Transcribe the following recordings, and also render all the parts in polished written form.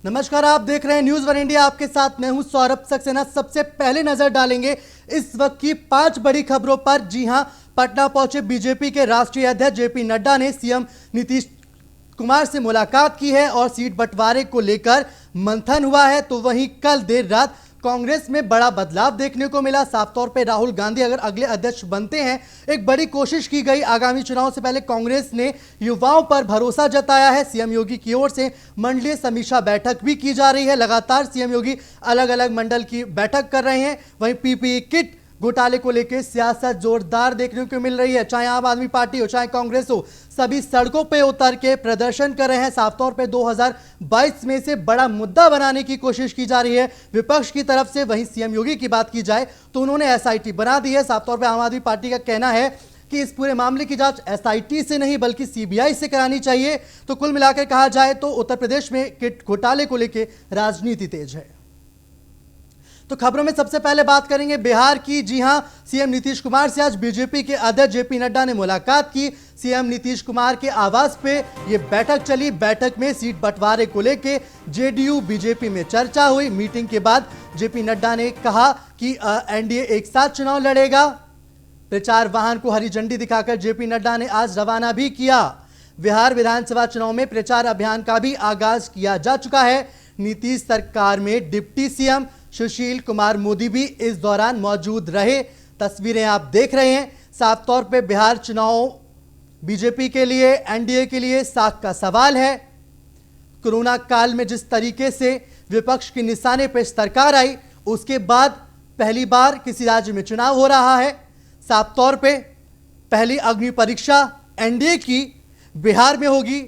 नमस्कार, आप देख रहे हैं न्यूज वन इंडिया। आपके साथ मैं हूं सौरभ सक्सेना। सबसे पहले नजर डालेंगे इस वक्त की 5 बड़ी खबरों पर। जी हां, पटना पहुंचे बीजेपी के राष्ट्रीय अध्यक्ष जेपी नड्डा ने सीएम नीतीश कुमार से मुलाकात की है और सीट बंटवारे को लेकर मंथन हुआ है। तो वहीं कल देर रात कांग्रेस में बड़ा बदलाव देखने को मिला। साफ तौर पे राहुल गांधी अगर अगले अध्यक्ष बनते हैं, एक बड़ी कोशिश की गई। आगामी चुनाव से पहले कांग्रेस ने युवाओं पर भरोसा जताया है। सीएम योगी की ओर से मंडलीय समीक्षा बैठक भी की जा रही है। लगातार सीएम योगी अलग अलग मंडल की बैठक कर रहे हैं। वहीं पीपीई किट घोटाले को लेकर सियासत जोरदार देखने को मिल रही है। चाहे आम आदमी पार्टी हो, चाहे कांग्रेस हो, सभी सड़कों पे उतर के प्रदर्शन कर रहे हैं। साफ तौर पे 2022 में से बड़ा मुद्दा बनाने की कोशिश की जा रही है विपक्ष की तरफ से। वहीं सीएम योगी की बात की जाए तो उन्होंने एसआईटी बना दी है। साफ तौर पे आम आदमी पार्टी का कहना है कि इस पूरे मामले की जांच एसआईटी से नहीं बल्कि सीबीआई से करानी चाहिए। तो कुल मिलाकर कहा जाए तो उत्तर प्रदेश में किट घोटाले को लेकर राजनीति तेज है। तो खबरों में सबसे पहले बात करेंगे बिहार की। जी हां, सीएम नीतीश कुमार से आज बीजेपी के अध्यक्ष जेपी नड्डा ने मुलाकात की। सीएम नीतीश कुमार के आवास पे ये बैठक चली। बैठक में सीट बंटवारे को लेकर जेडीयू बीजेपी में चर्चा हुई। मीटिंग के बाद जेपी नड्डा ने कहा कि एनडीए एक साथ चुनाव लड़ेगा। प्रचार वाहन को हरी झंडी दिखाकर जेपी नड्डा ने आज रवाना भी किया। बिहार विधानसभा चुनाव में प्रचार अभियान का भी आगाज किया जा चुका है। नीतीश सरकार में डिप्टी सीएम सुशील कुमार मोदी भी इस दौरान मौजूद रहे। तस्वीरें आप देख रहे हैं। साफ तौर पे बिहार चुनाव बीजेपी के लिए, एनडीए के लिए साख का सवाल है। कोरोना काल में जिस तरीके से विपक्ष के निशाने पर सरकार आई, उसके बाद पहली बार किसी राज्य में चुनाव हो रहा है। साफ तौर पे पहली अग्नि परीक्षा एनडीए की बिहार में होगी।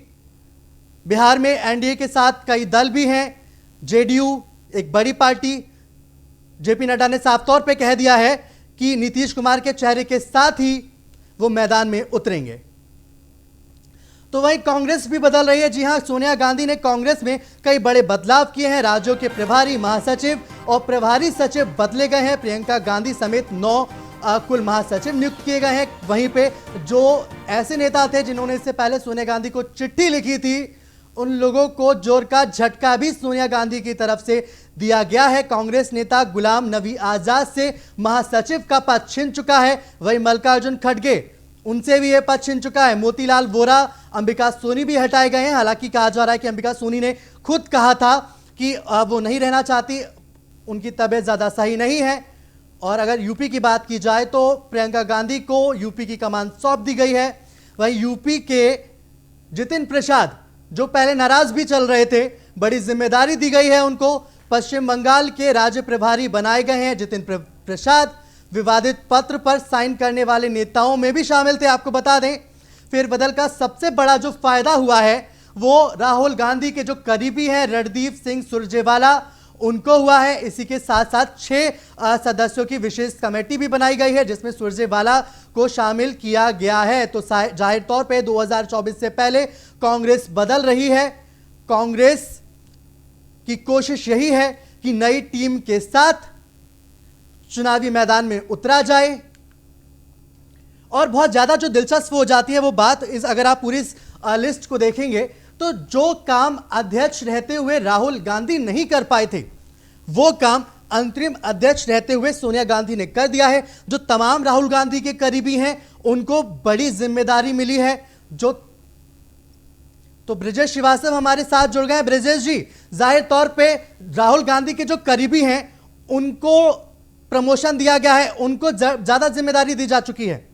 बिहार में एनडीए के साथ कई दल भी हैं। जेडीयू एक बड़ी पार्टी। जेपी नड्डा ने साफ तौर पे कह दिया है कि नीतीश कुमार के चेहरे के साथ ही वो मैदान में उतरेंगे। तो वहीं कांग्रेस भी बदल रही है। जी हां, सोनिया गांधी ने कांग्रेस में कई बड़े बदलाव किए हैं। राज्यों के प्रभारी, महासचिव और प्रभारी सचिव बदले गए हैं। प्रियंका गांधी समेत 9 कुल महासचिव नियुक्त किए गए हैं। वहीं पे जो ऐसे नेता थे जिन्होंने इससे पहले सोनिया गांधी को चिट्ठी लिखी थी, उन लोगों को जोर का झटका भी सोनिया गांधी की तरफ से दिया गया है। कांग्रेस नेता गुलाम नबी आजाद से महासचिव का पद छिन चुका है। वहीं मल्लिकार्जुन खड़गे, उनसे भी यह पद छिन चुका है। मोतीलाल वोरा, अंबिका सोनी भी हटाए गए हैं। हालांकि कहा जा रहा है कि अंबिका सोनी ने खुद कहा था कि वो नहीं रहना चाहती, उनकी तबीयत ज्यादा सही नहीं है। और अगर यूपी की बात की जाए तो प्रियंका गांधी को यूपी की कमान सौंप दी गई है। वहीं यूपी के जितिन प्रसाद, जो पहले नाराज भी चल रहे थे, बड़ी जिम्मेदारी दी गई है उनको। पश्चिम बंगाल के राज्य प्रभारी बनाए गए हैं जितिन प्रसाद। विवादित पत्र पर साइन करने वाले नेताओं में भी शामिल थे। आपको बता दें, फेरबदल का सबसे बड़ा जो फायदा हुआ है वो राहुल गांधी के जो करीबी हैं रणदीप सिंह सुरजेवाला, उनको हुआ है। इसी के साथ साथ 6 सदस्यों की विशेष कमेटी भी बनाई गई है जिसमें सुरजेवाला को शामिल किया गया है। तो जाहिर तौर पे 2024 से पहले कांग्रेस बदल रही है। कांग्रेस की कोशिश यही है कि नई टीम के साथ चुनावी मैदान में उतरा जाए। और बहुत ज्यादा जो दिलचस्प हो जाती है वो बात, अगर आप पूरी लिस्ट को देखेंगे तो जो काम अध्यक्ष रहते हुए राहुल गांधी नहीं कर पाए थे, वो काम अंतरिम अध्यक्ष रहते हुए सोनिया गांधी ने कर दिया है। जो तमाम राहुल गांधी के करीबी हैं, उनको बड़ी जिम्मेदारी मिली है। तो ब्रिजेश श्रीवास्तव हमारे साथ जुड़ गए हैं। ब्रिजेश जी, जाहिर तौर पे राहुल गांधी के जो करीबी हैं उनको प्रमोशन दिया गया है, उनको ज्यादा जिम्मेदारी दी जा चुकी है।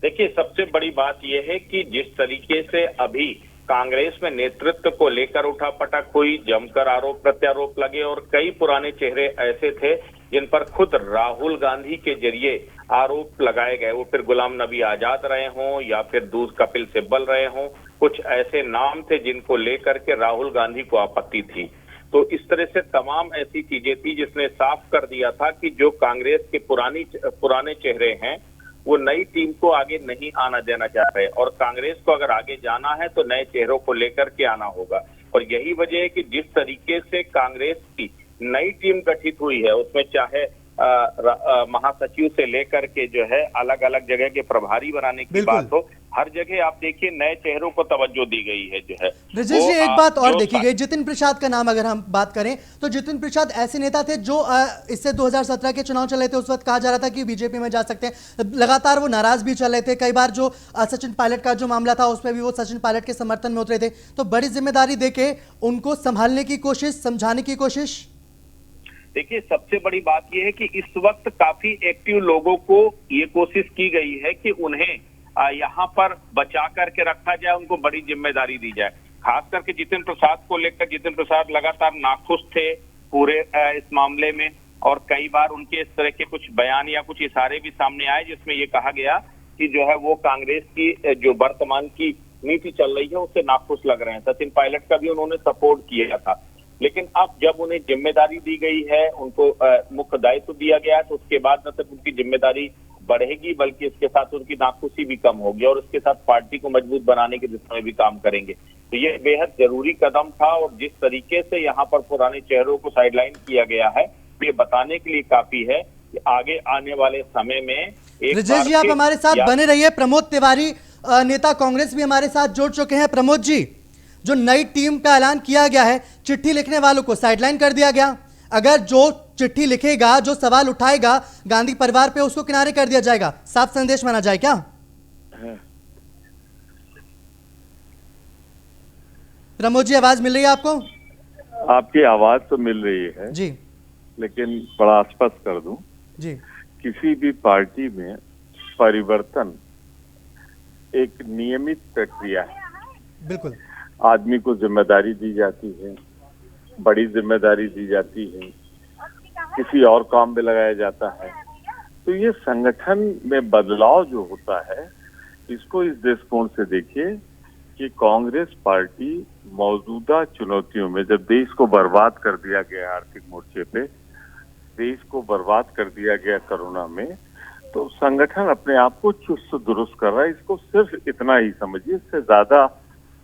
देखिए, सबसे बड़ी बात यह है कि जिस तरीके से अभी कांग्रेस में नेतृत्व को लेकर उठापटक हुई, जमकर आरोप प्रत्यारोप लगे और कई पुराने चेहरे ऐसे थे जिन पर खुद राहुल गांधी के जरिए आरोप लगाए गए, वो फिर गुलाम नबी आजाद रहे हों या फिर दूध कपिल सिब्बल रहे हों, कुछ ऐसे नाम थे जिनको लेकर के राहुल गांधी को आपत्ति थी। तो इस तरह से तमाम ऐसी चीजें थी जिसने साफ कर दिया था कि जो कांग्रेस के पुराने चेहरे हैं वो नई टीम को आगे नहीं आना देना चाह रहे, और कांग्रेस को अगर आगे जाना है तो नए चेहरों को लेकर के आना होगा। और यही वजह है कि जिस तरीके से कांग्रेस की नई टीम गठित हुई है, उसमें चाहे महासचिव से लेकर के जो है अलग अलग जगह के प्रभारी बनाने की बात हो, हर जगह आप देखिए नए चेहरों को तवज्जो दी गई है जो है। ब्रजेश वो, जी, एक बात और जो देखी गई, जितिन प्रसाद का नाम अगर हम बात करें तो जितिन प्रसाद ऐसे नेता थे जो इससे 2017 के चुनाव चले थे, उस वक्त कहा जा रहा था कि बीजेपी में जा सकते हैं, लगातार वो नाराज भी चल रहे थे। कई बार जो सचिन पायलट का जो मामला था उसमें भी वो सचिन पायलट के समर्थन में उतरे थे। तो बड़ी जिम्मेदारी देके उनको संभालने की कोशिश, समझाने की कोशिश। देखिए सबसे बड़ी बात यह है कि इस वक्त काफी एक्टिव लोगों को ये कोशिश की गई है कि उन्हें यहाँ पर बचा करके रखा जाए, उनको बड़ी जिम्मेदारी दी जाए। खास करके जितिन प्रसाद को लेकर जितिन प्रसाद लगातार नाखुश थे पूरे इस मामले में, और कई बार उनके इस तरह के कुछ बयान या कुछ इशारे भी सामने आए जिसमें ये कहा गया कि जो है वो कांग्रेस की जो वर्तमान की नीति चल रही है उससे नाखुश लग रहे हैं। सचिन पायलट का भी उन्होंने सपोर्ट किया था, लेकिन अब जब उन्हें जिम्मेदारी दी गई है, उनको मुख्य दायित्व दिया गया है, तो उसके बाद न सिर्फ उनकी जिम्मेदारी बढ़ेगी बल्कि इसके साथ उनकी नाखुशी भी कम होगी और इसके साथ पार्टी को मजबूत बनाने की दिशा में भी काम करेंगे। तो ये बेहद जरूरी कदम था और जिस तरीके से यहाँ पर पुराने चेहरों को साइडलाइन किया गया है ये बताने के लिए काफी है कि आगे आने वाले समय में एक ब्रजेश जी, आप हमारे साथ बने रहिए। प्रमोद तिवारी नेता कांग्रेस भी हमारे साथ जुड़ चुके हैं। प्रमोद जी, जो नई टीम का ऐलान किया गया है, चिट्ठी लिखने वालों को साइडलाइन कर दिया गया, अगर जो चिट्ठी लिखेगा, जो सवाल उठाएगा गांधी परिवार पे, उसको किनारे कर दिया जाएगा, साफ संदेश माना जाए क्या? प्रमोद जी, आवाज मिल रही है आपको? आपकी आवाज तो मिल रही है जी, लेकिन बड़ा स्पष्ट कर दूं जी, किसी भी पार्टी में परिवर्तन एक नियमित प्रक्रिया है। बिल्कुल। आदमी को जिम्मेदारी दी जाती है, बड़ी जिम्मेदारी दी जाती है, किसी और काम में लगाया जाता है। तो ये संगठन में बदलाव जो होता है इसको इस दृष्टिकोण से देखिए कि कांग्रेस पार्टी मौजूदा चुनौतियों में, जब देश को बर्बाद कर दिया गया आर्थिक मोर्चे पे, देश को बर्बाद कर दिया गया कोरोना में, तो संगठन अपने आप को चुस्त दुरुस्त कर रहा है। इसको सिर्फ इतना ही समझिए, इससे ज्यादा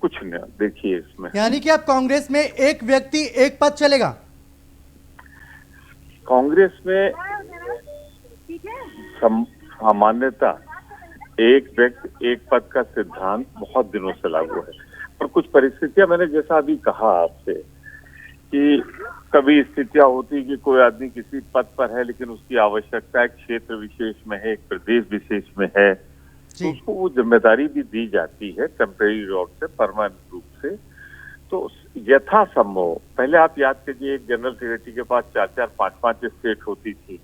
कुछ नहीं देखिए इसमें। यानी कि अब कांग्रेस में एक व्यक्ति एक पद चलेगा? कांग्रेस में सामान्यता एक व्यक्ति एक पद का सिद्धांत बहुत दिनों से लागू है, पर कुछ परिस्थितियां, मैंने जैसा अभी कहा आपसे कि कभी स्थितियां होती कि कोई आदमी किसी पद पर है लेकिन उसकी आवश्यकता एक क्षेत्र विशेष में है, एक प्रदेश विशेष में है, तो उसको वो जिम्मेदारी भी दी जाती है टेम्परेरी रूप से, परमानेंट रूप से। तो यथासंभव, पहले आप याद कीजिए एक जनरल सेक्रेटरी के पास 4-4, 5-5 स्टेट होती थी,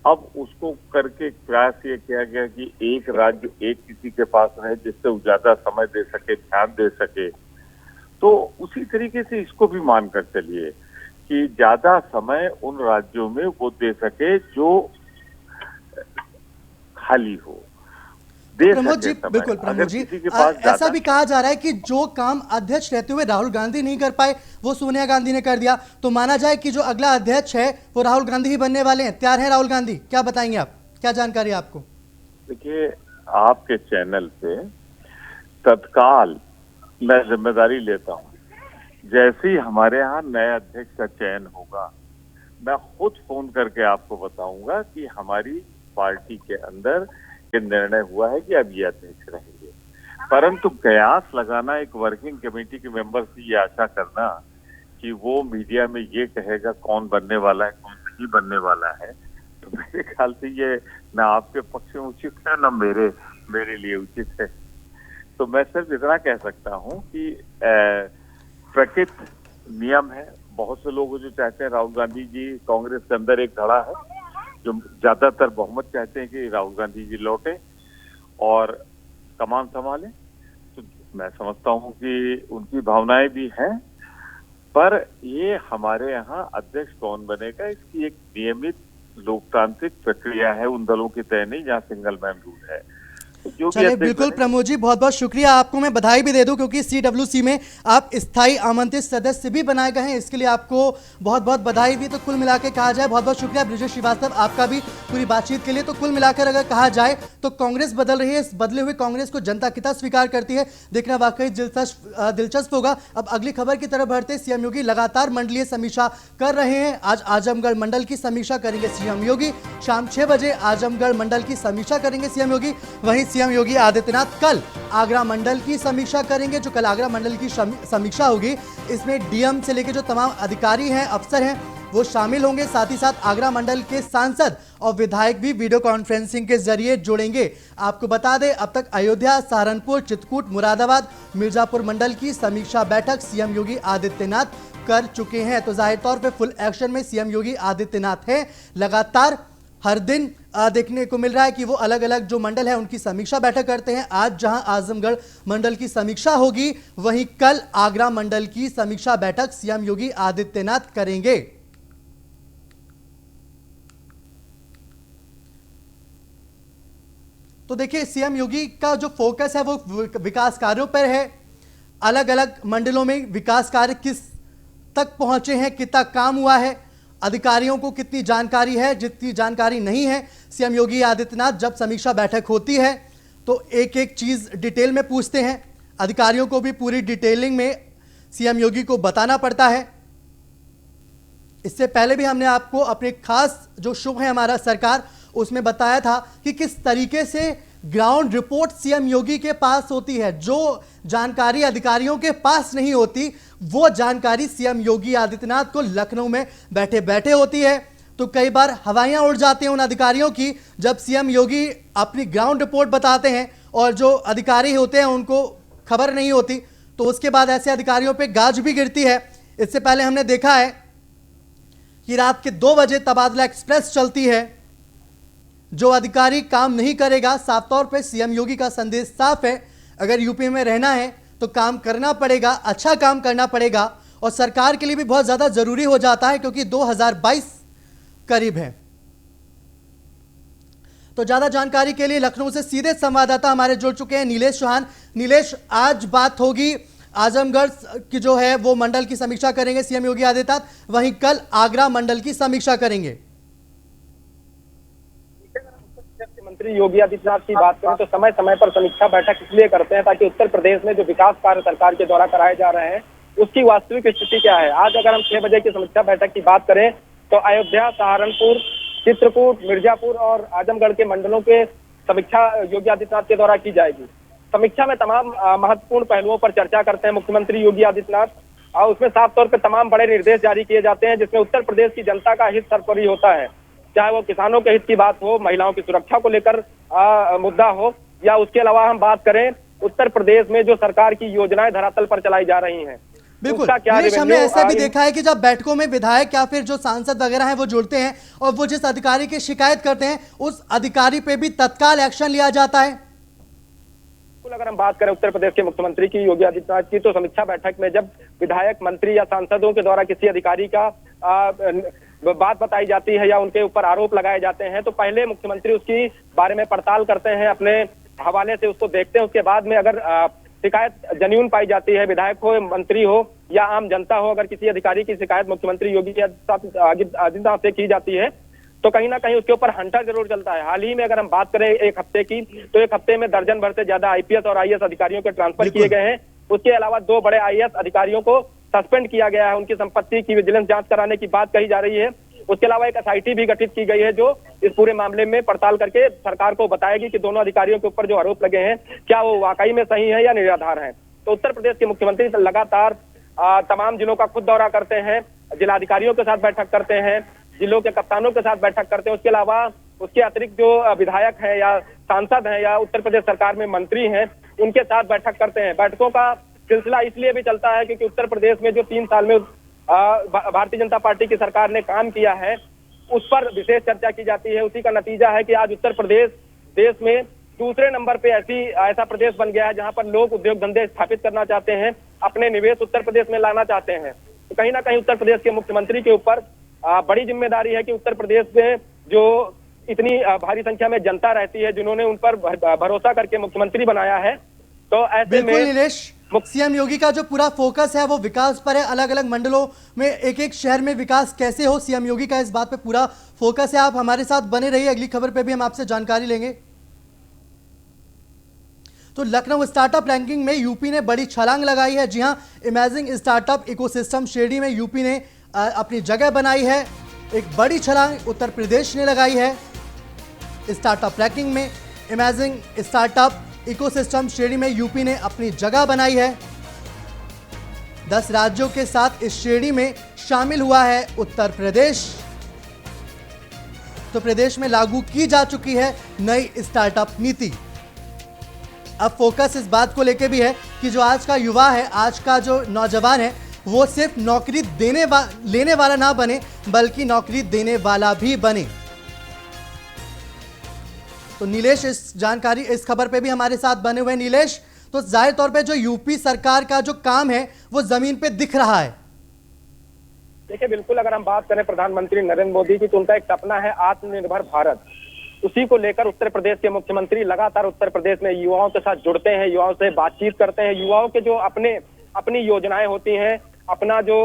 अब उसको करके प्रयास ये किया गया कि एक राज्य एक किसी के पास रहे जिससे वो ज्यादा समय दे सके, ध्यान दे सके। तो उसी तरीके से इसको भी मानकर चलिए कि ज्यादा समय उन राज्यों में वो दे सके जो खाली हो। प्रमोद जी, बिल्कुल प्रमोद जी, ऐसा भी कहा जा रहा है कि जो काम अध्यक्ष रहते हुए राहुल गांधी नहीं कर पाए वो सोनिया गांधी ने कर दिया, तो माना जाए कि जो अगला अध्यक्ष है वो राहुल गांधी ही बनने वाले हैं। तैयार है राहुल गांधी? क्या बताएंगे आप, क्या जानकारी है आपको? देखिए, आपके चैनल पे तत्काल मैं जिम्मेदारी लेता हूँ, जैसे ही हमारे यहाँ नए अध्यक्ष का चयन होगा मैं खुद फोन करके आपको बताऊंगा कि हमारी पार्टी के अंदर निर्णय हुआ है कि अब ये अध्यक्ष रहेंगे। परंतु कयास लगाना, एक वर्किंग कमेटी के मेंबर से ये आशा करना कि वो मीडिया में ये कहेगा कौन बनने वाला है कौन नहीं बनने वाला है, तो मेरे ख्याल से ये ना आपके पक्ष में उचित है ना मेरे लिए उचित है। तो मैं सिर्फ इतना कह सकता हूँ कि प्रकृत नियम है। बहुत से लोग जो चाहते हैं राहुल गांधी जी, कांग्रेस के अंदर एक धड़ा है जो ज्यादातर बहुमत चाहते हैं कि राहुल गांधी जी लौटे और कमान संभालें। तो मैं समझता हूं कि उनकी भावनाएं भी हैं, पर ये हमारे यहाँ अध्यक्ष कौन बनेगा इसकी एक नियमित लोकतांत्रिक प्रक्रिया है, उन दलों की तय नहीं जहाँ सिंगल मैन रूल है। चलिए, बिल्कुल प्रमोद जी, बहुत बहुत शुक्रिया। आपको मैं बधाई भी दे दूं क्योंकि CWC में आप स्थायी आमंत्रित सदस्य भी बनाए गए हैं, इसके लिए आपको बहुत बहुत बधाई भी। तो कुल मिलाकर कहा जाए, बहुत बहुत शुक्रिया ब्रिजेश श्रीवास्तव आपका भी पूरी बातचीत के लिए। तो कुल मिलाकर अगर कहा जाए तो कांग्रेस बदल रही है, इस बदले हुए कांग्रेस को जनता कितना स्वीकार करती है देखना वाकई दिलचस्प होगा। अब अगली खबर की तरफ बढ़ते। सीएम योगी लगातार मंडलीय समीक्षा कर रहे हैं। आज आजमगढ़ मंडल की समीक्षा करेंगे सीएम योगी, शाम 6 बजे आजमगढ़ मंडल की समीक्षा करेंगे सीएम योगी। वहीं सीएम योगी आदित्यनाथ कल आगरा मंडल की समीक्षा करेंगे। जो कल आगरा मंडल की समीक्षा होगी, इसमें डीएम से लेकर जो तमाम अधिकारी हैं, अफसर हैं, वो शामिल होंगे। साथ ही साथ आगरा मंडल के सांसद और विधायक भी वीडियो कॉन्फ्रेंसिंग के जरिए जुड़ेंगे। आपको बता दें, अब तक अयोध्या, सहारनपुर, चित्रकूट, मुरादाबाद, मिर्जापुर मंडल की समीक्षा बैठक सीएम योगी आदित्यनाथ कर चुके हैं। तो जाहिर तौर पे फुल एक्शन में सीएम योगी आदित्यनाथ है। लगातार हर दिन देखने को मिल रहा है कि वो अलग अलग जो मंडल है उनकी समीक्षा बैठक करते हैं। आज जहां आजमगढ़ मंडल की समीक्षा होगी, वहीं कल आगरा मंडल की समीक्षा बैठक सीएम योगी आदित्यनाथ करेंगे। तो देखिए, सीएम योगी का जो फोकस है वो विकास कार्यों पर है। अलग अलग मंडलों में विकास कार्य किस तक पहुंचे हैं, कितना काम हुआ है, अधिकारियों को कितनी जानकारी है, जितनी जानकारी नहीं है, सीएम योगी आदित्यनाथ जब समीक्षा बैठक होती है तो एक एक चीज डिटेल में पूछते हैं। अधिकारियों को भी पूरी डिटेलिंग में सीएम योगी को बताना पड़ता है। इससे पहले भी हमने आपको अपने खास जो शो है हमारा सरकार, उसमें बताया था कि किस तरीके से ग्राउंड रिपोर्ट सीएम योगी के पास होती है। जो जानकारी अधिकारियों के पास नहीं होती, वो जानकारी सीएम योगी आदित्यनाथ को लखनऊ में बैठे बैठे होती है। तो कई बार हवाइयां उड़ जाती हैं उन अधिकारियों की जब सीएम योगी अपनी ग्राउंड रिपोर्ट बताते हैं और जो अधिकारी होते हैं उनको खबर नहीं होती, तो उसके बाद ऐसे अधिकारियों पे गाज भी गिरती है। इससे पहले हमने देखा है कि रात के 2 बजे तबादला एक्सप्रेस चलती है। जो अधिकारी काम नहीं करेगा, साफ तौर पे सीएम योगी का संदेश साफ है, अगर यूपी में रहना है तो काम करना पड़ेगा, अच्छा काम करना पड़ेगा। और सरकार के लिए भी बहुत ज्यादा जरूरी हो जाता है क्योंकि 2022 करीब है। तो ज्यादा जानकारी के लिए लखनऊ से सीधे संवाददाता हमारे जुड़ चुके हैं, नीलेश चौहान। नीलेश, आज बात होगी आजमगढ़ की जो है वो मंडल की समीक्षा करेंगे सीएम योगी आदित्यनाथ, वहीं कल आगरा मंडल की समीक्षा करेंगे। मंत्री योगी आदित्यनाथ की बात करें तो समय समय पर समीक्षा बैठक इसलिए करते हैं ताकि उत्तर प्रदेश में जो विकास कार्य सरकार के द्वारा कराए जा रहे हैं उसकी वास्तविक स्थिति क्या है। आज अगर हम 6 बजे की समीक्षा बैठक की बात करें तो अयोध्या, सहारनपुर, चित्रकूट, मिर्जापुर और आजमगढ़ के मंडलों के समीक्षा योगी आदित्यनाथ के द्वारा की जाएगी। समीक्षा में तमाम महत्वपूर्ण पहलुओं पर चर्चा करते हैं मुख्यमंत्री योगी आदित्यनाथ और उसमें साफ तौर पर तमाम बड़े निर्देश जारी किए जाते हैं जिसमें उत्तर प्रदेश की जनता का हित सर्वोपरि होता है। चाहे वो किसानों के हित की बात हो, महिलाओं की सुरक्षा को लेकर मुद्दा हो, या उसके अलावा हम बात करें उत्तर प्रदेश में जो सरकार की योजनाएं धरातल पर चलाई जा रही हैं। बिल्कुल, हमने ऐसा भी देखा है कि जब बैठकों में विधायक या फिर जो सांसद वगैरह हैं वो जुड़ते हैं और वो जिस अधिकारी की शिकायत करते हैं उस अधिकारी पे भी तत्काल एक्शन लिया जाता है। अगर हम बात करें उत्तर प्रदेश के मुख्यमंत्री की योगी आदित्यनाथ की, तो समीक्षा बैठक में जब विधायक, मंत्री या सांसदों के द्वारा किसी अधिकारी का बात बताई जाती है या उनके ऊपर आरोप लगाए जाते हैं तो पहले मुख्यमंत्री उसकी बारे में पड़ताल करते हैं, अपने हवाले से उसको देखते हैं। उसके बाद में अगर शिकायत जेन्युइन पाई जाती है, विधायक हो, मंत्री हो या आम जनता हो, अगर किसी अधिकारी की शिकायत मुख्यमंत्री योगी आदित्यनाथ से की जाती है तो कहीं ना कहीं उसके ऊपर हंटर जरूर चलता है। हाल ही में अगर हम बात करें एक हफ्ते की, तो एक हफ्ते में दर्जन भर से ज्यादा आईपीएस और आईएएस अधिकारियों के ट्रांसफर किए गए हैं। उसके अलावा 2 बड़े आईएएस अधिकारियों को सस्पेंड किया गया है, उनकी संपत्ति की विजिलेंस जांच कराने की बात कही जा रही है। उसके अलावा एक एसआईटी भी गठित की गई है जो इस पूरे मामले में पड़ताल करके सरकार को बताएगी कि दोनों अधिकारियों के ऊपर जो आरोप लगे हैं क्या वो वाकई में सही है या निराधार है। तो उत्तर प्रदेश के मुख्यमंत्री लगातार तमाम जिलों का खुद दौरा करते हैं, जिलाधिकारियों के साथ बैठक करते हैं, जिलों के कप्तानों के साथ बैठक करते हैं। उसके अलावा उसके अतिरिक्त जो विधायक हैं या सांसद हैं या उत्तर प्रदेश सरकार में मंत्री हैं उनके साथ बैठक करते हैं। बैठकों का सिलसिला इसलिए भी चलता है क्योंकि उत्तर प्रदेश में जो 3 साल में भारतीय जनता पार्टी की सरकार ने काम किया है उस पर विशेष चर्चा की जाती है। उसी का नतीजा है कि आज उत्तर प्रदेश देश में दूसरे नंबर पे ऐसा प्रदेश बन गया है जहां पर लोग उद्योग धंधे स्थापित करना चाहते हैं, अपने निवेश उत्तर प्रदेश में लाना चाहते हैं। तो कहीं ना कहीं उत्तर प्रदेश के मुख्यमंत्री के ऊपर बड़ी जिम्मेदारी है कि उत्तर प्रदेश में जो इतनी भारी संख्या में जनता रहती है जिन्होंने उन पर भरोसा करके मुख्यमंत्री बनाया है, तो ऐसे में सीएम योगी का जो पूरा फोकस है वो विकास पर है। अलग अलग मंडलों में एक एक शहर में विकास कैसे हो, सीएम योगी का इस बात पे पूरा फोकस है। आप हमारे साथ बने रहिए, अगली खबर पे भी हम आपसे जानकारी लेंगे। तो लखनऊ स्टार्टअप रैंकिंग में यूपी ने बड़ी छलांग लगाई है। जी हां, इमेजिंग स्टार्टअप इकोसिस्टम श्रेणी में यूपी ने अपनी जगह बनाई है। एक बड़ी छलांग उत्तर प्रदेश ने लगाई है स्टार्टअप रैंकिंग में। इमेजिंग स्टार्टअप इकोसिस्टम श्रेणी में यूपी ने अपनी जगह बनाई है। 10 राज्यों के साथ इस श्रेणी में शामिल हुआ है उत्तर प्रदेश। तो प्रदेश में लागू की जा चुकी है नई स्टार्टअप नीति। अब फोकस इस बात को लेकर भी है कि जो आज का युवा है, आज का जो नौजवान है, वो सिर्फ नौकरी लेने वाला ना बने, बल्कि नौकरी देने वाला भी बने। तो नीलेश इस खबर पे भी हमारे साथ बने हुए। नीलेश, तो जाहिर तौर पे जो यूपी सरकार का जो काम है वो जमीन पे दिख रहा है। देखिए, बिल्कुल अगर हम बात करें प्रधानमंत्री नरेंद्र मोदी की, तो उनका एक सपना है आत्मनिर्भर भारत। उसी को लेकर उत्तर प्रदेश के मुख्यमंत्री लगातार उत्तर प्रदेश में युवाओं के साथ जुड़ते हैं, युवाओं से बातचीत करते हैं। युवाओं के जो अपनी योजनाएं होती हैं, अपना जो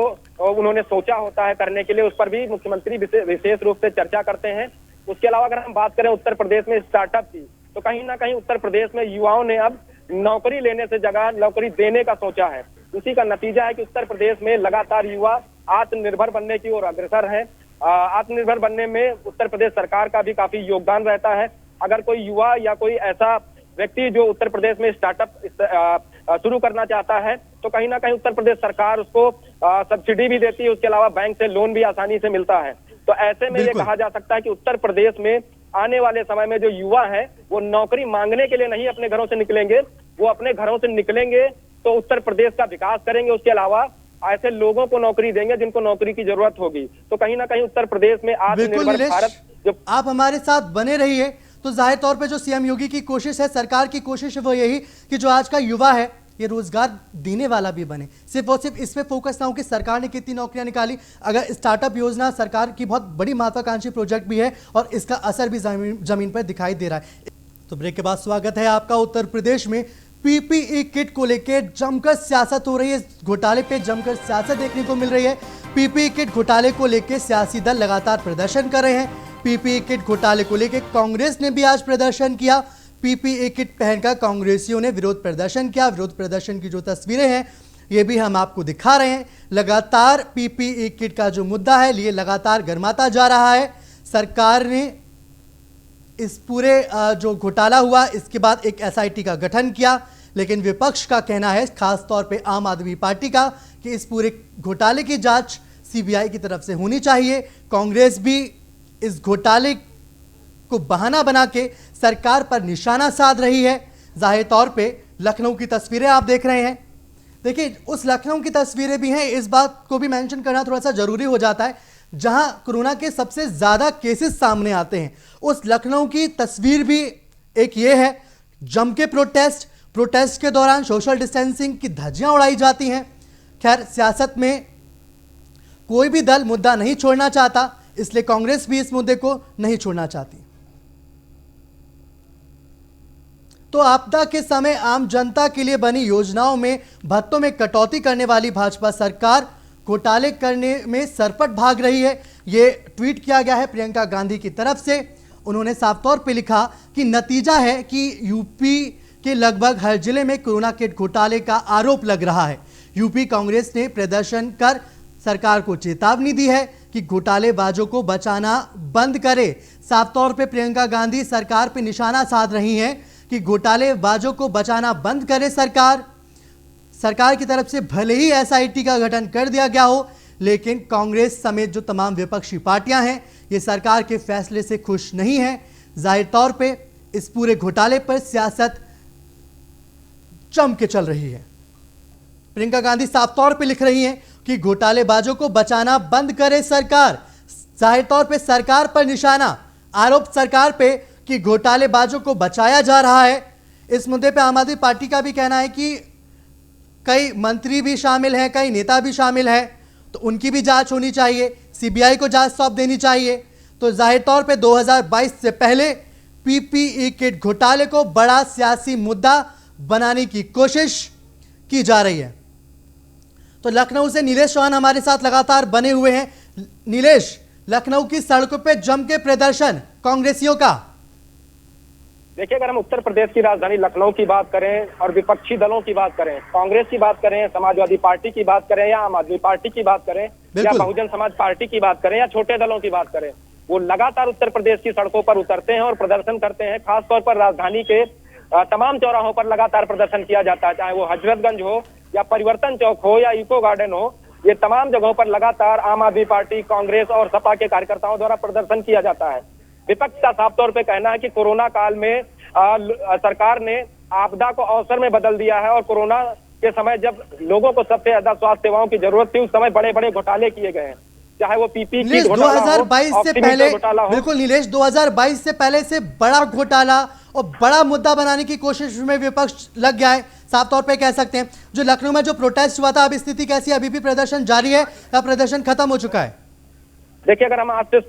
उन्होंने सोचा होता है करने के लिए, उस पर भी मुख्यमंत्री विशेष रूप से चर्चा करते हैं। उसके अलावा अगर हम बात करें उत्तर प्रदेश में स्टार्टअप की, तो कहीं ना कहीं उत्तर प्रदेश में युवाओं ने अब नौकरी लेने से जगह नौकरी देने का सोचा है। उसी का नतीजा है कि उत्तर प्रदेश में लगातार युवा आत्मनिर्भर बनने की ओर अग्रसर है। आत्मनिर्भर बनने में उत्तर प्रदेश सरकार का भी काफी योगदान रहता है। अगर कोई युवा या कोई ऐसा व्यक्ति जो उत्तर प्रदेश में स्टार्टअप शुरू करना चाहता है, तो कहीं ना कहीं उत्तर प्रदेश सरकार उसको सब्सिडी भी देती है। उसके अलावा बैंक से लोन भी आसानी से मिलता है। तो ऐसे में ये कहा जा सकता है कि उत्तर प्रदेश में आने वाले समय में जो युवा है वो नौकरी मांगने के लिए नहीं अपने घरों से निकलेंगे, वो अपने घरों से निकलेंगे तो उत्तर प्रदेश का विकास करेंगे। उसके अलावा ऐसे लोगों को नौकरी देंगे जिनको नौकरी की जरूरत होगी। तो कहीं ना कहीं उत्तर प्रदेश में आत्मनिर्भर भारत जो आप हमारे साथ बने रहिए। तो जाहिर तौर पे जो सीएम योगी की कोशिश है, सरकार की कोशिश है, वो यही कि जो आज का युवा है ये रोजगार देने वाला भी बने। सिर्फ और सिर्फ इस पे फोकस ना हो कि सरकार ने कितनी नौकरियां निकाली। अगर स्टार्टअप योजना सरकार की बहुत बड़ी महत्वाकांक्षी प्रोजेक्ट भी है और इसका असर भी जमीन पर दिखाई दे रहा है। तो ब्रेक के बाद स्वागत है आपका। उत्तर प्रदेश में पीपीई किट को लेकर जमकर सियासत हो रही है। घोटाले पे जमकर सियासत देखने को मिल रही है। पीपीई किट घोटाले को लेकर सियासी दल लगातार प्रदर्शन कर रहे हैं। पीपीई किट घोटाले को लेकर कांग्रेस ने भी आज प्रदर्शन किया। पीपीई किट पहनकर कांग्रेसियों ने विरोध प्रदर्शन किया। विरोध प्रदर्शन की जो तस्वीरें हैं ये भी हम आपको दिखा रहे हैं। लगातार पीपीई किट का जो मुद्दा है ये लगातार गर्माता जा रहा है। सरकार ने इस पूरे जो घोटाला हुआ इसके बाद एक एसआईटी का गठन किया, लेकिन विपक्ष का कहना है, खास तौर पे आम आदमी पार्टी का, कि इस पूरे घोटाले की जांच सीबीआई की तरफ से होनी चाहिए। कांग्रेस भी इस घोटाले को बहाना बना के सरकार पर निशाना साध रही है। जाहिर तौर पे लखनऊ की तस्वीरें आप देख रहे हैं। देखिए, उस लखनऊ की तस्वीरें भी हैं, इस बात को भी मेंशन करना थोड़ा सा जरूरी हो जाता है। जहां कोरोना के सबसे ज्यादा केसेस सामने आते हैं, उस लखनऊ की तस्वीर भी एक ये है। जम के प्रोटेस्ट के दौरान सोशल डिस्टेंसिंग की धज्जियां उड़ाई जाती हैं। खैर, सियासत में कोई भी दल मुद्दा नहीं छोड़ना चाहता, इसलिए कांग्रेस भी इस मुद्दे को नहीं छोड़ना चाहती। तो आपदा के समय आम जनता के लिए बनी योजनाओं में भत्तों में कटौती करने वाली भाजपा सरकार घोटाले करने में सरपट भाग रही है। ये ट्वीट किया गया है प्रियंका गांधी की तरफ से। उन्होंने साफ तौर पे लिखा कि नतीजा है कि यूपी के लगभग हर जिले में कोरोना किट घोटाले का आरोप लग रहा है। यूपी कांग्रेस ने प्रदर्शन कर सरकार को चेतावनी दी है कि घोटालेबाजों को बचाना बंद करे। साफ तौर पे प्रियंका गांधी सरकार पे निशाना साध रही हैं कि घोटालेबाजों को बचाना बंद करे सरकार की तरफ से भले ही एसआईटी का गठन कर दिया गया हो, लेकिन कांग्रेस समेत जो तमाम विपक्षी पार्टियां हैं ये सरकार के फैसले से खुश नहीं हैं। जाहिर तौर पे इस पूरे घोटाले पर सियासत जम के चल रही है। प्रियंका गांधी साफ तौर पे लिख रही हैं कि घोटालेबाजों को बचाना बंद करे सरकार। जाहिर तौर पे सरकार पर निशाना, आरोप सरकार पे कि घोटालेबाजों को बचाया जा रहा है। इस मुद्दे पे आम आदमी पार्टी का भी कहना है कि कई मंत्री भी शामिल हैं, कई नेता भी शामिल हैं, तो उनकी भी जांच होनी चाहिए, सीबीआई को जांच सौंप देनी चाहिए। तो जाहिर तौर पे 2022 से पहले पीपीई किट घोटाले को बड़ा सियासी मुद्दा बनाने की कोशिश की जा रही है। तो लखनऊ से नीलेश चौहान हमारे साथ लगातार बने हुए हैं। नीलेश, लखनऊ की सड़कों पे जम के प्रदर्शन कांग्रेसियों का। देखिए, अगर हम उत्तर प्रदेश की राजधानी लखनऊ की बात करें और विपक्षी दलों की बात करें, कांग्रेस की बात करें, समाजवादी पार्टी की बात करें या आम आदमी पार्टी की बात करें या बहुजन समाज पार्टी की बात करें या छोटे दलों की बात करें, वो लगातार उत्तर प्रदेश की सड़कों पर उतरते हैं और प्रदर्शन करते हैं। खासतौर पर राजधानी के तमाम चौराहों पर लगातार प्रदर्शन किया जाता है, चाहे वो हजरतगंज हो या परिवर्तन चौक हो या इको गार्डन हो। ये तमाम जगहों पर लगातार आम आदमी पार्टी, कांग्रेस और सपा के कार्यकर्ताओं द्वारा प्रदर्शन किया जाता है। विपक्ष का साफ तौर पे कहना है कि कोरोना काल में सरकार ने आपदा को अवसर में बदल दिया है और कोरोना के समय जब लोगों को सबसे ज्यादा स्वास्थ्य सेवाओं की जरूरत थी, उस समय बड़े बड़े घोटाले किए गए हैं, चाहे वो पीपी नीलेश, 2022 से पहले, बिल्कुल नीलेश, 2022 से पहले से बड़ा घोटाला और बड़ा मुद्दा बनाने की कोशिश में विपक्ष लग गया है, साफ तौर पे कह सकते हैं। जो लखनऊ में जो प्रोटेस्ट हुआ था, अब स्थिति कैसी है? अभी भी प्रदर्शन जारी है या प्रदर्शन खत्म हो चुका है? देखिए, अगर हम आज से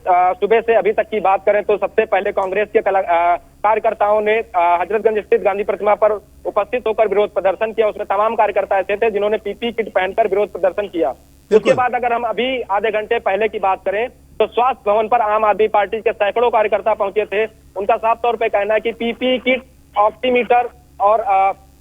सुबह से अभी तक की बात करें तो सबसे पहले कांग्रेस के कार्यकर्ताओं ने हजरतगंज स्थित गांधी प्रतिमा पर उपस्थित होकर विरोध प्रदर्शन किया। उसमें तमाम कार्यकर्ता ऐसे थे जिन्होंने पीपी किट पहनकर विरोध प्रदर्शन किया। उसके बाद अगर हम अभी आधे घंटे पहले की बात करें तो स्वास्थ्य भवन पर आम आदमी पार्टी के सैकड़ों कार्यकर्ता पहुंचे थे। उनका साफ तौर पर कहना है कि पीपी किट, ऑक्सीमीटर और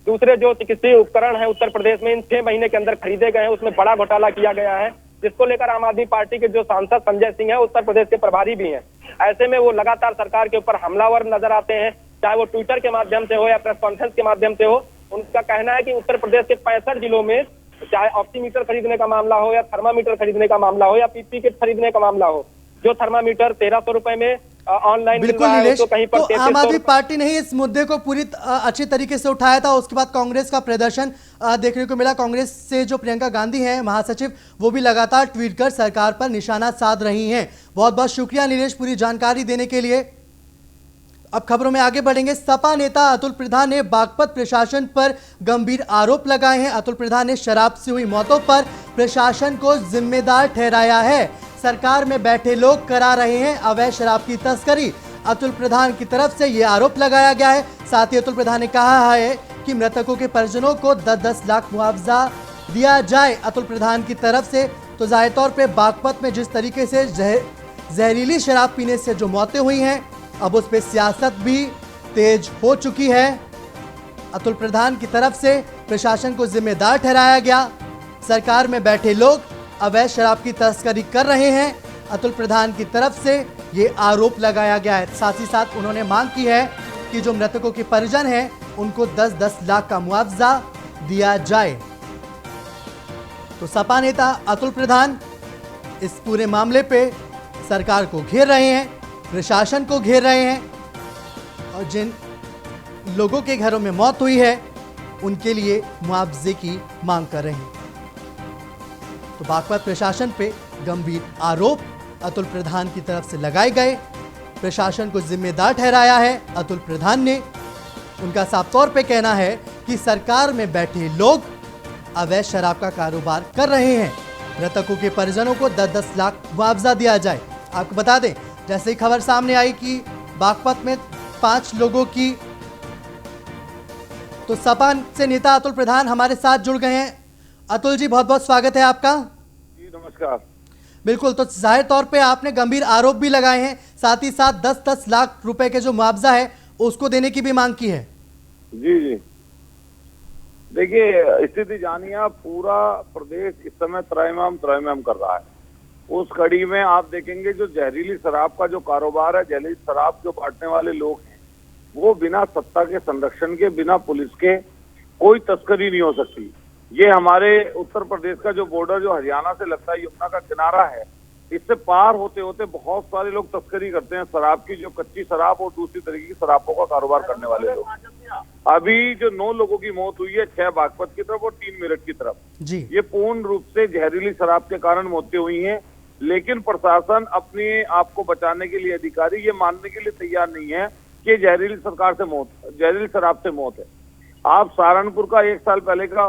दूसरे जो चिकित्सीय उपकरण है उत्तर प्रदेश में इन 6 महीने के अंदर खरीदे गए हैं, उसमें बड़ा घोटाला किया गया है, जिसको लेकर आम आदमी पार्टी के जो सांसद संजय सिंह है, उत्तर प्रदेश के प्रभारी भी हैं। ऐसे में वो लगातार सरकार के ऊपर हमलावर नजर आते हैं, चाहे वो ट्विटर के माध्यम से हो या प्रेस कॉन्फ्रेंस के माध्यम से हो। उनका कहना है कि उत्तर प्रदेश के 65 जिलों में चाहे ऑक्सीमीटर खरीदने का मामला हो या थर्मामीटर खरीदने का मामला हो या पीपी किट खरीदने का मामला हो, जो थर्मामीटर 1300 रुपए में ऑनलाइन बिल्कुल नीलेश, तो आम आदमी पार्टी ने इस मुद्दे को पूरी अच्छी तरीके से उठाया था। उसके बाद कांग्रेस का प्रदर्शन देखने को मिला। कांग्रेस से जो प्रियंका गांधी हैं महासचिव, वो भी लगातार ट्वीट कर सरकार पर निशाना साध रही हैं। बहुत बहुत शुक्रिया नीलेश पूरी जानकारी देने के लिए। अब खबरों में आगे बढ़ेंगे। सपा नेता अतुल प्रधान ने बागपत प्रशासन पर गंभीर आरोप लगाए हैं। अतुल प्रधान ने शराब से हुई मौतों पर प्रशासन को जिम्मेदार ठहराया है। सरकार में बैठे लोग करा रहे हैं अवैध शराब की तस्करी। अतुल प्रधान की तरफ से ये आरोप लगाया गया है। साथ ही अतुल प्रधान ने कहा है कि मृतकों के परिजनों को 10-10 लाख मुआवजा दिया जाए। अतुल प्रधान की तरफ से तो जाहिर तौर पे बागपत में जिस तरीके से जहरीली शराब पीने से जो मौतें हुई हैं, अब उस पर सियासत भी तेज हो चुकी है। अतुल प्रधान की तरफ से प्रशासन को जिम्मेदार ठहराया गया। सरकार में बैठे लोग अवैध शराब की तस्करी कर रहे हैं, अतुल प्रधान की तरफ से ये आरोप लगाया गया है। साथ ही साथ उन्होंने मांग की है कि जो मृतकों के परिजन हैं उनको 10-10 लाख का मुआवजा दिया जाए। तो सपा नेता अतुल प्रधान इस पूरे मामले पे सरकार को घेर रहे हैं, प्रशासन को घेर रहे हैं और जिन लोगों के घरों में मौत हुई है उनके लिए मुआवजे की मांग कर रहे हैं। तो बागपत प्रशासन पे गंभीर आरोप अतुल प्रधान की तरफ से लगाए गए। प्रशासन को जिम्मेदार ठहराया है अतुल प्रधान ने। उनका साफ तौर पे कहना है कि सरकार में बैठे लोग अवैध शराब का कारोबार कर रहे हैं। मृतकों के परिजनों को 10-10 लाख मुआवजा दिया जाए। आपको बता दें, जैसे ही खबर सामने आई कि बागपत में 5 लोगों की, तो सपा से नेता अतुल प्रधान हमारे साथ जुड़ गए हैं। अतुल जी, बहुत बहुत स्वागत है आपका। जी नमस्कार। बिल्कुल, तो जाहिर तौर पे आपने गंभीर आरोप भी लगाए हैं, साथ ही साथ 10-10 लाख रुपए के जो मुआवजा है उसको देने की भी मांग की है। जी जी, देखिए स्थिति जानिए आप, पूरा प्रदेश इस समय त्रैमाम कर रहा है। उस कड़ी में आप देखेंगे जो जहरीली शराब का जो कारोबार है, जहरीली शराब जो बांटने वाले लोग हैं, वो बिना सत्ता के संरक्षण के, बिना पुलिस के कोई तस्करी नहीं हो सकती। ये हमारे उत्तर प्रदेश का जो बॉर्डर जो हरियाणा से लगता है, यमुना का किनारा है, इससे पार होते होते बहुत सारे लोग तस्करी करते हैं शराब की, जो कच्ची शराब और दूसरी तरीके की शराबों का कारोबार करने वाले लोग। अभी जो 9 लोगों की मौत हुई है, 6 बागपत की तरफ और 3 मेरठ की तरफ जी, ये पूर्ण रूप से जहरीली शराब के कारण मौतें हुई हैं। लेकिन प्रशासन अपने आप को बचाने के लिए, अधिकारी ये मानने के लिए तैयार नहीं है कि जहरीली शराब से मौत है। आप सहारनपुर का 1 साल पहले का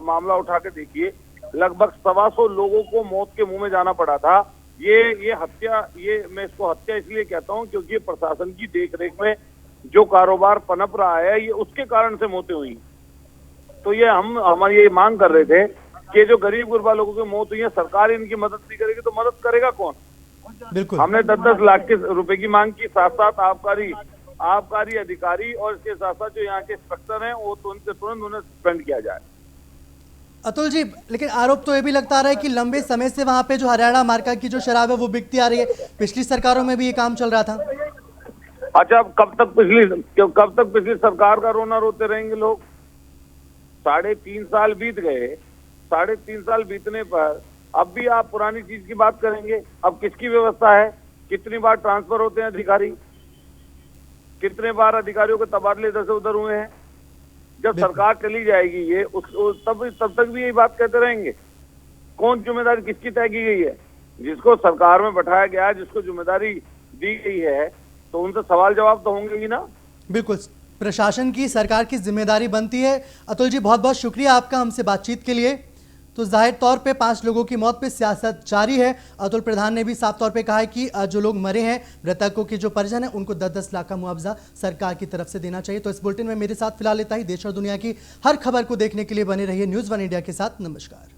मामला उठा के देखिए, लगभग 125 लोगों को मौत के मुंह में जाना पड़ा था। ये हत्या, ये मैं इसको हत्या इसलिए कहता हूं क्योंकि प्रशासन की देखरेख में जो कारोबार पनप रहा है, ये उसके कारण से मौतें हुई। तो ये हमारी ये मांग कर रहे थे कि जो गरीब गुरबा लोगों की मौत हुई है, सरकार इनकी मदद नहीं करेगी तो मदद करेगा कौन? बिल्कुल, हमने 10-10 लाख के रुपए की मांग की। साथ साथ आबकारी अधिकारी और इसके साथ साथ जो यहाँ के इंस्पेक्टर हैं, वो तुरंत उन्हें सस्पेंड किया जाए। अतुल जी, लेकिन आरोप तो ये भी लगता आ रहा है कि लंबे समय से वहां पे जो हरियाणा मार्का की जो शराब है वो बिकती आ रही है। पिछली सरकारों में भी ये काम चल रहा था। अच्छा, अब कब तक पिछली सरकार का रोना रोते रहेंगे लोग? 3.5 साल बीत गए। 3.5 साल बीतने पर अब भी आप पुरानी चीज की बात करेंगे? अब किसकी व्यवस्था है? कितनी बार ट्रांसफर होते हैं अधिकारी? कितने बार अधिकारियों के तबादले इधर से उधर हुए हैं? जब सरकार चली जाएगी ये तब तक भी यही बात कहते रहेंगे? कौन जिम्मेदारी किसकी तय की गई है? जिसको सरकार में बैठाया गया है, जिसको जिम्मेदारी दी गई है, तो उनसे सवाल जवाब तो होंगे ही ना। बिल्कुल, प्रशासन की, सरकार की जिम्मेदारी बनती है। अतुल जी, बहुत बहुत शुक्रिया आपका हमसे बातचीत के लिए। तो जाहिर तौर पे 5 लोगों की मौत पे सियासत जारी है। अतुल प्रधान ने भी साफ तौर पे कहा है कि जो लोग मरे हैं, मृतकों के जो परिजन है, उनको 10-10 लाख का मुआवजा सरकार की तरफ से देना चाहिए। तो इस बुलेटिन में मेरे साथ फिलहाल इतना ही। देश और दुनिया की हर खबर को देखने के लिए बने रहिए न्यूज़ 1 इंडिया के साथ। नमस्कार।